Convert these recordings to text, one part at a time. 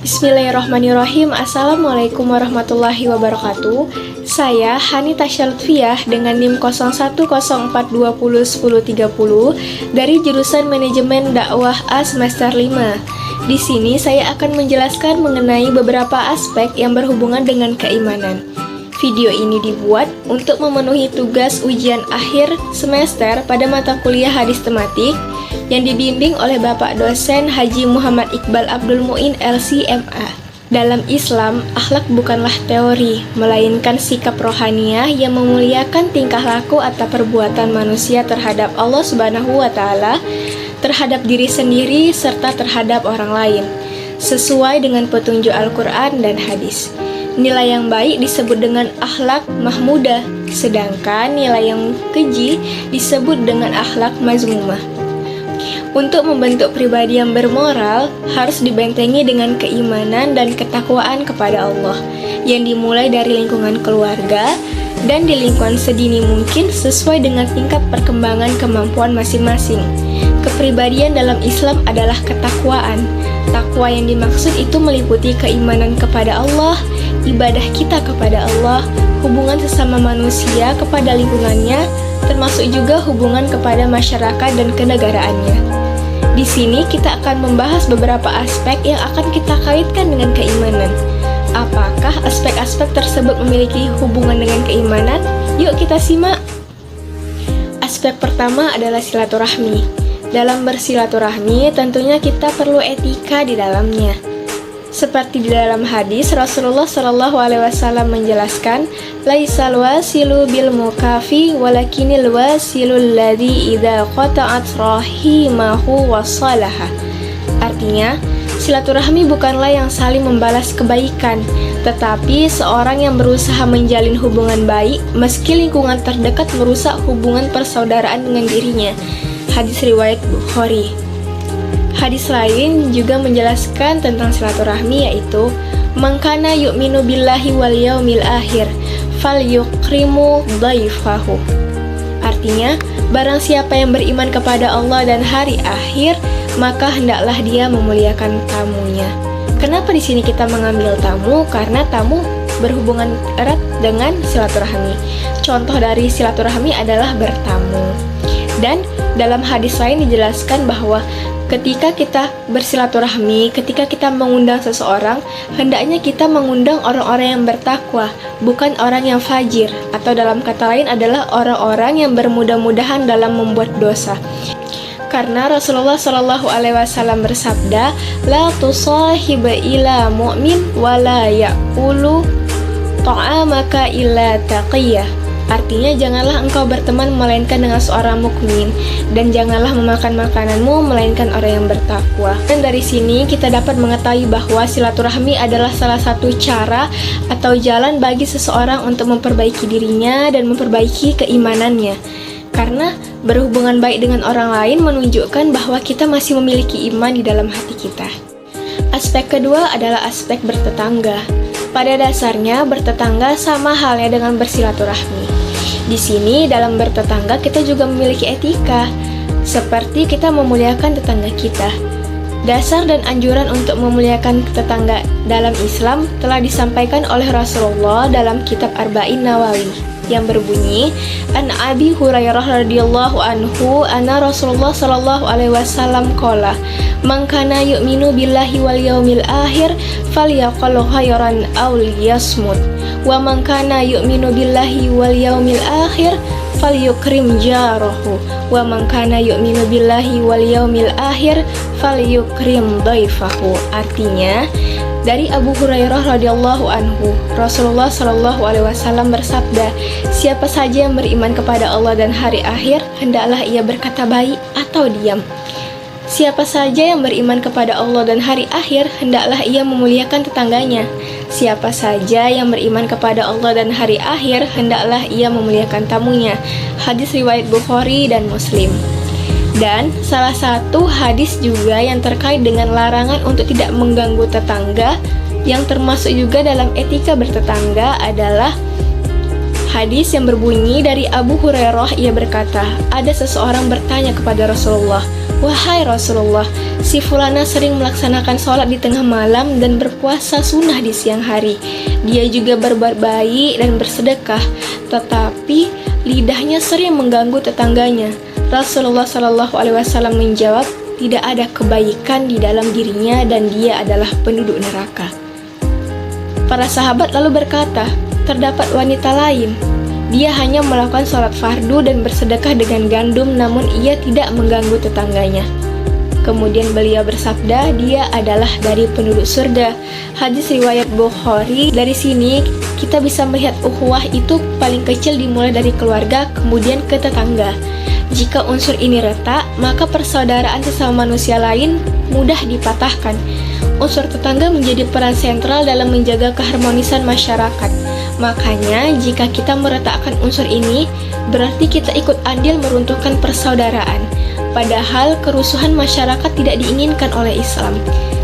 Bismillahirrahmanirrahim. Assalamualaikum warahmatullahi wabarakatuh. Saya Hanita Syalutfiah dengan NIM 0104201030 dari jurusan Manajemen Dakwah A semester 5. Di sini saya akan menjelaskan mengenai beberapa aspek yang berhubungan dengan keimanan. Video ini dibuat untuk memenuhi tugas ujian akhir semester pada mata kuliah hadis tematik yang dibimbing oleh Bapak dosen Haji Muhammad Iqbal Abdul Muin LC.MA. Dalam Islam, akhlak bukanlah teori, melainkan sikap rohaniah yang memuliakan tingkah laku atau perbuatan manusia terhadap Allah Subhanahu wa Ta'ala, terhadap diri sendiri, serta terhadap orang lain, sesuai dengan petunjuk Al-Quran dan hadis. Nilai yang baik disebut dengan akhlak mahmudah, sedangkan nilai yang keji disebut dengan akhlak mazmumah. Untuk membentuk pribadi yang bermoral, harus dibentengi dengan keimanan dan ketakwaan kepada Allah, yang dimulai dari lingkungan keluarga dan di lingkungan sedini mungkin sesuai dengan tingkat perkembangan kemampuan masing-masing. Kepribadian dalam Islam adalah ketakwaan. Takwa yang dimaksud itu meliputi keimanan kepada Allah, ibadah kita kepada Allah, hubungan sesama manusia kepada lingkungannya, termasuk juga hubungan kepada masyarakat dan kenegaraannya. Di sini kita akan membahas beberapa aspek yang akan kita kaitkan dengan keimanan. Apakah aspek-aspek tersebut memiliki hubungan dengan keimanan? Yuk kita simak. Aspek pertama adalah silaturahmi. Dalam bersilaturahmi, tentunya kita perlu etika di dalamnya. Seperti di dalam hadis, Rasulullah SAW menjelaskan, "Laisal wasilu bil mukafi, walakinil wasilul ladzi idza qata'at rahimahu wassalaha." Artinya, silaturahmi bukanlah yang saling membalas kebaikan, tetapi seorang yang berusaha menjalin hubungan baik meski lingkungan terdekat merusak hubungan persaudaraan dengan dirinya. Hadis riwayat Bukhari. Hadis lain juga menjelaskan tentang silaturahmi, yaitu "Man kana yu'minu billahi wal yaumil akhir falyukrimu dhaifahu." Artinya, barang siapa yang beriman kepada Allah dan hari akhir, maka hendaklah dia memuliakan tamunya. Kenapa di sini kita mengambil tamu? Karena tamu berhubungan erat dengan silaturahmi. Contoh dari silaturahmi adalah bertamu. Dan dalam hadis lain dijelaskan bahwa ketika kita bersilaturahmi, ketika kita mengundang seseorang, hendaknya kita mengundang orang-orang yang bertakwa, bukan orang yang fajir, atau dalam kata lain adalah orang-orang yang bermudah-mudahan dalam membuat dosa. Karena Rasulullah SAW bersabda, "La tusahiba ila mu'min wa la ya'kulu ta'amaka illa taqiyah." Artinya, janganlah engkau berteman melainkan dengan seorang mukmin, dan janganlah memakan makananmu melainkan orang yang bertakwa. Dan dari sini kita dapat mengetahui bahwa silaturahmi adalah salah satu cara atau jalan bagi seseorang untuk memperbaiki dirinya dan memperbaiki keimanannya. Karena berhubungan baik dengan orang lain menunjukkan bahwa kita masih memiliki iman di dalam hati kita. Aspek kedua adalah aspek bertetangga. Pada dasarnya, bertetangga sama halnya dengan bersilaturahmi. Di sini, dalam bertetangga kita juga memiliki etika, seperti kita memuliakan tetangga kita. Dasar dan anjuran untuk memuliakan tetangga dalam Islam telah disampaikan oleh Rasulullah dalam kitab Arba'in Nawawi, yang berbunyi, "An Abi Hurairah radhiyallahu anhu anna Rasulullah sallallahu alaihi wasallam qala, man kana yu'minu billahi wal yaumil akhir falyaqul khairan aw liyasmut, wa man kana yu'minu billahi wal yaumil akhir falyukrim jarahu, wa man kana yu'minu billahi wal yaumil akhir falyukrim dhaifahu." Artinya, dari Abu Hurairah radhiyallahu anhu, Rasulullah shallallahu alaihi wasallam bersabda, "Siapa saja yang beriman kepada Allah dan hari akhir, hendaklah ia berkata baik atau diam. Siapa saja yang beriman kepada Allah dan hari akhir, hendaklah ia memuliakan tetangganya. Siapa saja yang beriman kepada Allah dan hari akhir, hendaklah ia memuliakan tamunya." Hadis riwayat Bukhari dan Muslim. Dan salah satu hadis juga yang terkait dengan larangan untuk tidak mengganggu tetangga, yang termasuk juga dalam etika bertetangga, adalah Hadis yang berbunyi dari Abu Hurairah, ia berkata, ada seseorang bertanya kepada Rasulullah, "Wahai Rasulullah, si fulana sering melaksanakan sholat di tengah malam dan berpuasa sunnah di siang hari. Dia juga berbuat baik dan bersedekah, tetapi lidahnya sering mengganggu tetangganya." Rasulullah Shallallahu Alaihi Wasallam menjawab, tidak ada kebaikan di dalam dirinya dan dia adalah penduduk neraka. Para sahabat lalu berkata, terdapat wanita lain. Dia hanya melakukan sholat fardu dan bersedekah dengan gandum, namun ia tidak mengganggu tetangganya. Kemudian beliau bersabda, dia adalah dari penduduk surga. Hadis riwayat Bukhari. Dari sini kita bisa melihat ukhuwah itu paling kecil dimulai dari keluarga, kemudian ke tetangga. Jika unsur ini retak, maka persaudaraan sesama manusia lain mudah dipatahkan. Unsur tetangga menjadi peran sentral dalam menjaga keharmonisan masyarakat. Makanya, jika kita meretakkan unsur ini, berarti kita ikut andil meruntuhkan persaudaraan. Padahal, kerusuhan masyarakat tidak diinginkan oleh Islam.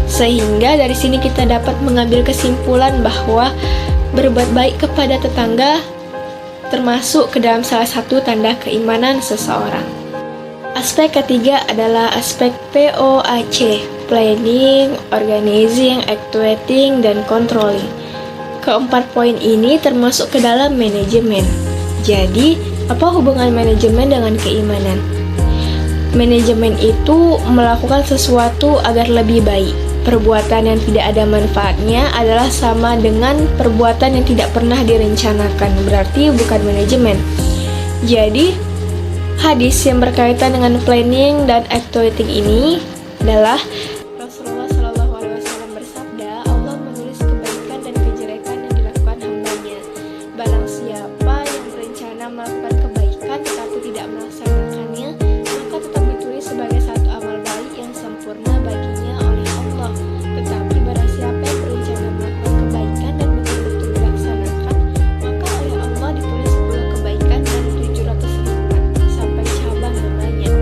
Sehingga dari sini kita dapat mengambil kesimpulan bahwa berbuat baik kepada tetangga termasuk ke dalam salah satu tanda keimanan seseorang. Aspek ketiga adalah aspek POAC, planning, organizing, actuating, dan controlling. Keempat poin ini termasuk ke dalam manajemen. Jadi, apa hubungan manajemen dengan keimanan? Manajemen itu melakukan sesuatu agar lebih baik. Perbuatan yang tidak ada manfaatnya adalah sama dengan perbuatan yang tidak pernah direncanakan, berarti bukan manajemen. Jadi, hadis yang berkaitan dengan planning dan actuating ini adalah Rasulullah Shallallahu Alaihi Wasallam bersabda, Allah menulis kebaikan dan kejelekan yang dilakukan hambanya. Barang siapa yang berencana melakukan kebaikan tetapi tidak melaksanakannya, maka tetap ditulis sebagai satu amal baik yang sempurna baginya oleh Allah. Tetapi barang siapa yang berencana melakukan kebaikan dan betul-betul dilaksanakan, maka oleh Allah ditulis 10 kebaikan dan 700 lipat sampai cabang yang banyak.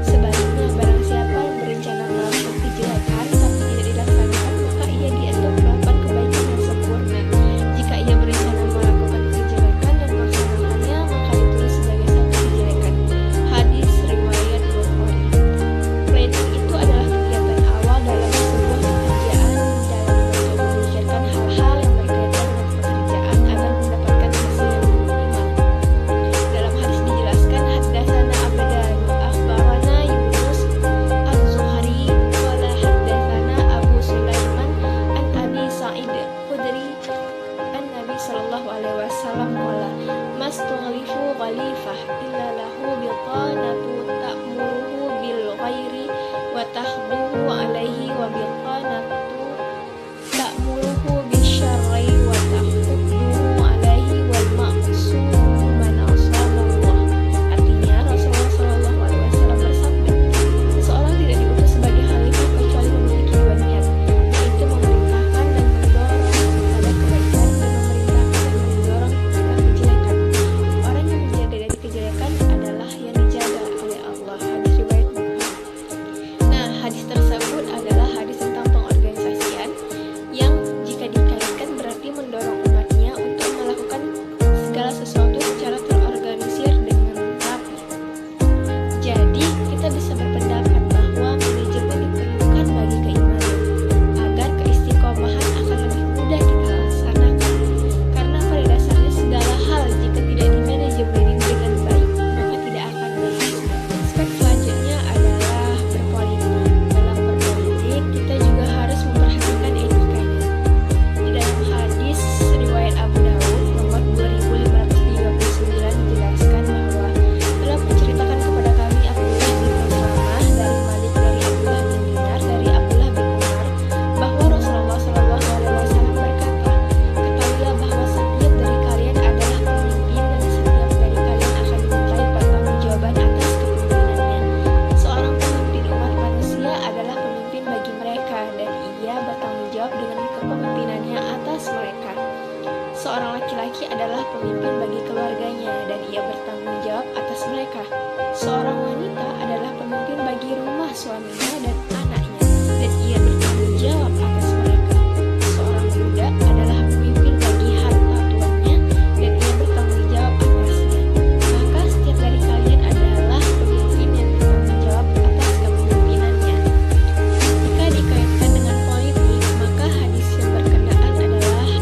Sebaliknya, barang siapa yang berencana melakukan kejelekan tapi tidak dilaksanakan, maka ia dianggap melakukan kebaikan yang sempurna. Jika ia berencana melakukan kejelekan dan melaksanakannya, maka ditulis sebagai satu kejelekan. Hadis riwayat Bukhari. Planning itu adalah kegiatan awal dalam sebuah pekerjaan dalam untuk memikirkan hal-hal yang berkaitan dengan pekerjaan agar mendapatkan hasil yang minimal. Dalam hadis dijelaskan, haddatsana Abdan, akhbarana Yunus az-Zuhri, qala haddatsana Abu Sulaiman an Abi Sa'id Khudri an Nabi sallallahu alaihi wasallam qala mastughlifu ghalifah illa lahu biqanatu ta'muruhu bil ghairi wa tahduhu alaihi wa biqanatu ta'muruhu bisyarri wa tahduhu alaihi wal maqsudu man asamallah. Artinya, Rasulullah Shallallahu Alaihi Wasallam bersabda, seseorang tidak diutus sebagai khalifah kecuali memiliki dua niat, yaitu memerintahkan dan mendorong kepada kebaikan dan memerintahkan dan mendorong kepada kejelekan. Orang yang menjaga dari kejelekan adalah yang dijaga oleh Allah. Hadis riwayat Bukhari. Nah, hadis tersebut adalah hadis tentang pengorganisasian yang jika dikaitkan berarti mendorong umatnya untuk melakukan segala sesuatu secara terorganisir dengan rapi. Jadi, kita bisa berpendapat bahwa manajemen diperlukan bagi keimanan agar keistiqomahan akan lebih mudah kita laksanakan. Karena pada dasarnya segala hal jika tidak dimanajemenin dengan baik, maka tidak akan baik. Aspek selanjutnya adalah berpolitik. Dalam berpolitik, kita juga harus memperhatikan etikanya. Di dalam hadis riwayat Abu Dawud nomor 2539 dijelaskan bahwa telah menceritakan kepada kami Abdullah bin Maslamah dari Malik dari Abdullah bin Dinar dari Abdullah bin Umar bahwa Rasulullah Shallallahu Alaihi Wasallam berkata, ketahuilah bahwa setiap dari kalian adalah pemimpin dan setiap dari kalian akan dimintai pertanggungjawaban atas kepemimpinannya. Seorang pemimpin umat manusia adalah pemimpin bagi mereka dan ia bertanggung jawab dengan kepemimpinannya atas mereka. Seorang laki-laki adalah pemimpin bagi keluarganya dan ia bertanggung jawab atas mereka. Seorang wanita adalah pemimpin bagi rumah suaminya dan anaknya dan ia bertanggung jawab atas mereka. Seorang budak adalah pemimpin bagi harta tuannya dan ia bertanggung jawab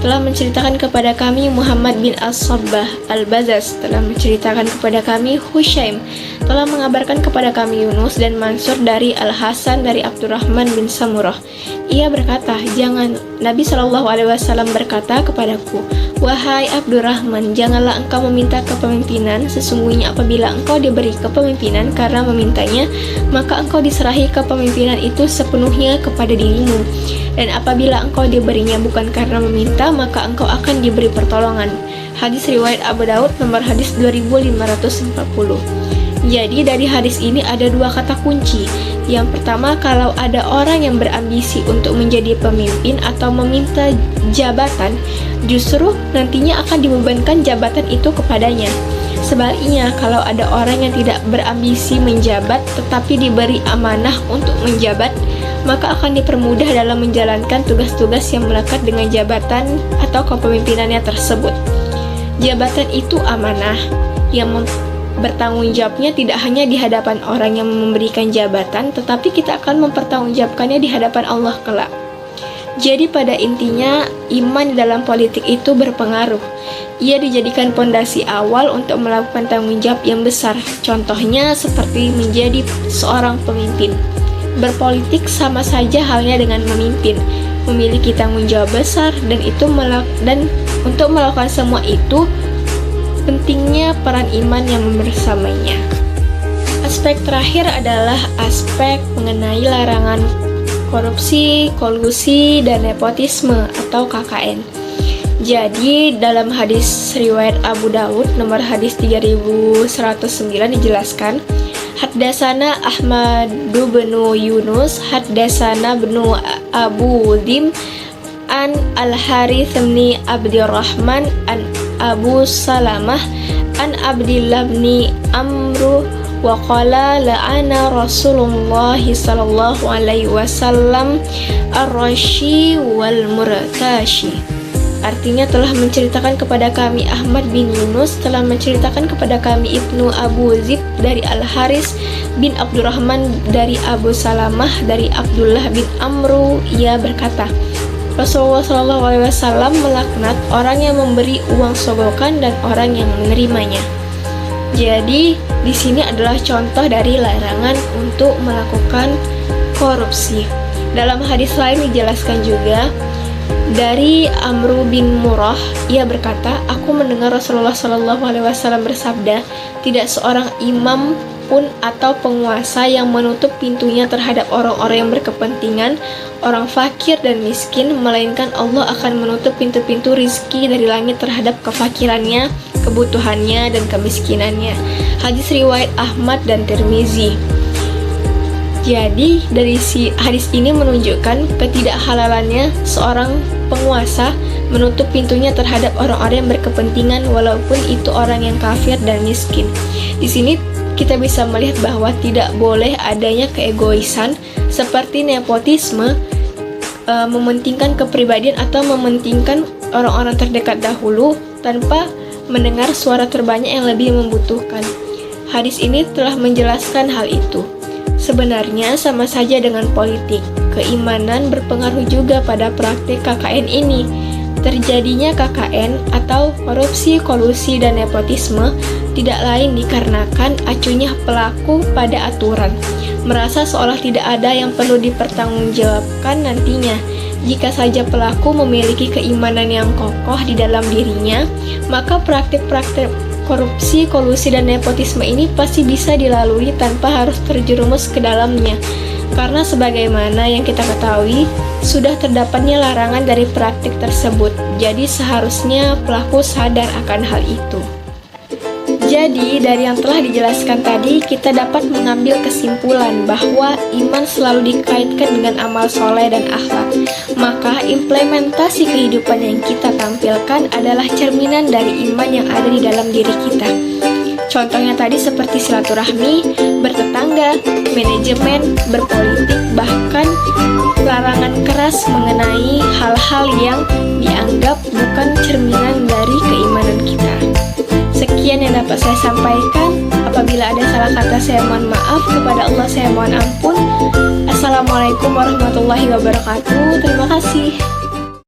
telah menceritakan kepada kami Muhammad bin As-Sabbah Al-Bazaz, telah menceritakan kepada kami Husyaim, telah mengabarkan kepada kami Yunus dan Mansur dari Al-Hasan dari Abdurrahman bin Samurah. Ia berkata, Nabi SAW berkata kepadaku, "Wahai Abdurrahman, janganlah engkau meminta kepemimpinan. Sesungguhnya apabila engkau diberi kepemimpinan karena memintanya, maka engkau diserahi kepemimpinan itu sepenuhnya kepada dirimu. Dan apabila engkau diberinya bukan karena meminta, maka engkau akan diberi pertolongan." Hadis riwayat Abu Daud nomor hadis 2540. Jadi dari hadis ini ada dua kata kunci. Yang pertama, kalau ada orang yang berambisi untuk menjadi pemimpin atau meminta jabatan, justru nantinya akan dibebankan jabatan itu kepadanya. Sebaliknya, kalau ada orang yang tidak berambisi menjabat tetapi diberi amanah untuk menjabat, maka akan dipermudah dalam menjalankan tugas-tugas yang melekat dengan jabatan atau kepemimpinannya tersebut. Jabatan itu amanah yang bertanggung jawabnya tidak hanya di hadapan orang yang memberikan jabatan, tetapi kita akan mempertanggungjawabkannya di hadapan Allah kelak. Jadi pada intinya, iman dalam politik itu berpengaruh. Ia dijadikan pondasi awal untuk melakukan tanggung jawab yang besar. Contohnya seperti menjadi seorang pemimpin. Berpolitik sama saja halnya dengan memimpin, memiliki tanggung jawab besar, dan untuk melakukan semua itu pentingnya peran iman yang bersamanya. Aspek terakhir adalah aspek mengenai larangan korupsi, kolusi, dan nepotisme atau KKN. Jadi dalam hadis riwayat Abu Daud nomor hadis 3109 dijelaskan, Haddasana Ahmad bin Yunus, Haddasana bin Abu Dim, an Al-Harith bin Abdurrahman, an Abu Salamah, an Abdillah bin Amru, wa qala la'ana Rasulullah sallallahu alaihi wasallam ar-rashi wal murtashi. Artinya telah menceritakan kepada kami Ahmad bin Yunus, telah menceritakan kepada kami Ibnu Abu Zib dari Al-Haris bin Abdurrahman dari Abu Salamah dari Abdullah bin Amru. Ia berkata, Rasulullah SAW melaknat orang yang memberi uang sogokan dan orang yang menerimanya. Jadi di sini adalah contoh dari larangan untuk melakukan korupsi. Dalam hadis lain dijelaskan juga dari Amru bin Murrah, ia berkata, "Aku mendengar Rasulullah SAW bersabda, tidak seorang imam pun atau penguasa yang menutup pintunya terhadap orang-orang yang berkepentingan, orang fakir dan miskin, melainkan Allah akan menutup pintu-pintu rizki dari langit terhadap kefakirannya, kebutuhannya, dan kemiskinannya." Hadis riwayat Ahmad dan Tirmizi. Jadi dari hadis ini menunjukkan ketidakhalalannya seorang penguasa menutup pintunya terhadap orang-orang yang berkepentingan walaupun itu orang yang kafir dan miskin. Di sini kita bisa melihat bahwa tidak boleh adanya keegoisan seperti nepotisme, mementingkan kepribadian atau mementingkan orang-orang terdekat dahulu tanpa mendengar suara terbanyak yang lebih membutuhkan. Hadis ini telah menjelaskan hal itu. Sebenarnya sama saja dengan politik. Keimanan berpengaruh juga pada praktik KKN ini. Terjadinya KKN atau korupsi, kolusi, dan nepotisme tidak lain dikarenakan acuhnya pelaku pada aturan, merasa seolah tidak ada yang perlu dipertanggungjawabkan nantinya. Jika saja pelaku memiliki keimanan yang kokoh di dalam dirinya, maka praktik-praktik korupsi, kolusi, dan nepotisme ini pasti bisa dilalui tanpa harus terjerumus ke dalamnya. Karena sebagaimana yang kita ketahui, sudah terdapatnya larangan dari praktik tersebut. Jadi seharusnya pelaku sadar akan hal itu. Jadi dari yang telah dijelaskan tadi, kita dapat mengambil kesimpulan bahwa iman selalu dikaitkan dengan amal soleh dan akhlak. Maka implementasi kehidupan yang kita tampilkan adalah cerminan dari iman yang ada di dalam diri kita. Contohnya tadi seperti silaturahmi, bertetangga, manajemen, berpolitik, bahkan larangan keras mengenai hal-hal yang dianggap bukan cerminan dari keimanan kita. Sekian yang dapat saya sampaikan. Apabila ada salah kata, saya mohon maaf. Kepada Allah saya mohon ampun. Assalamualaikum warahmatullahi wabarakatuh. Terima kasih.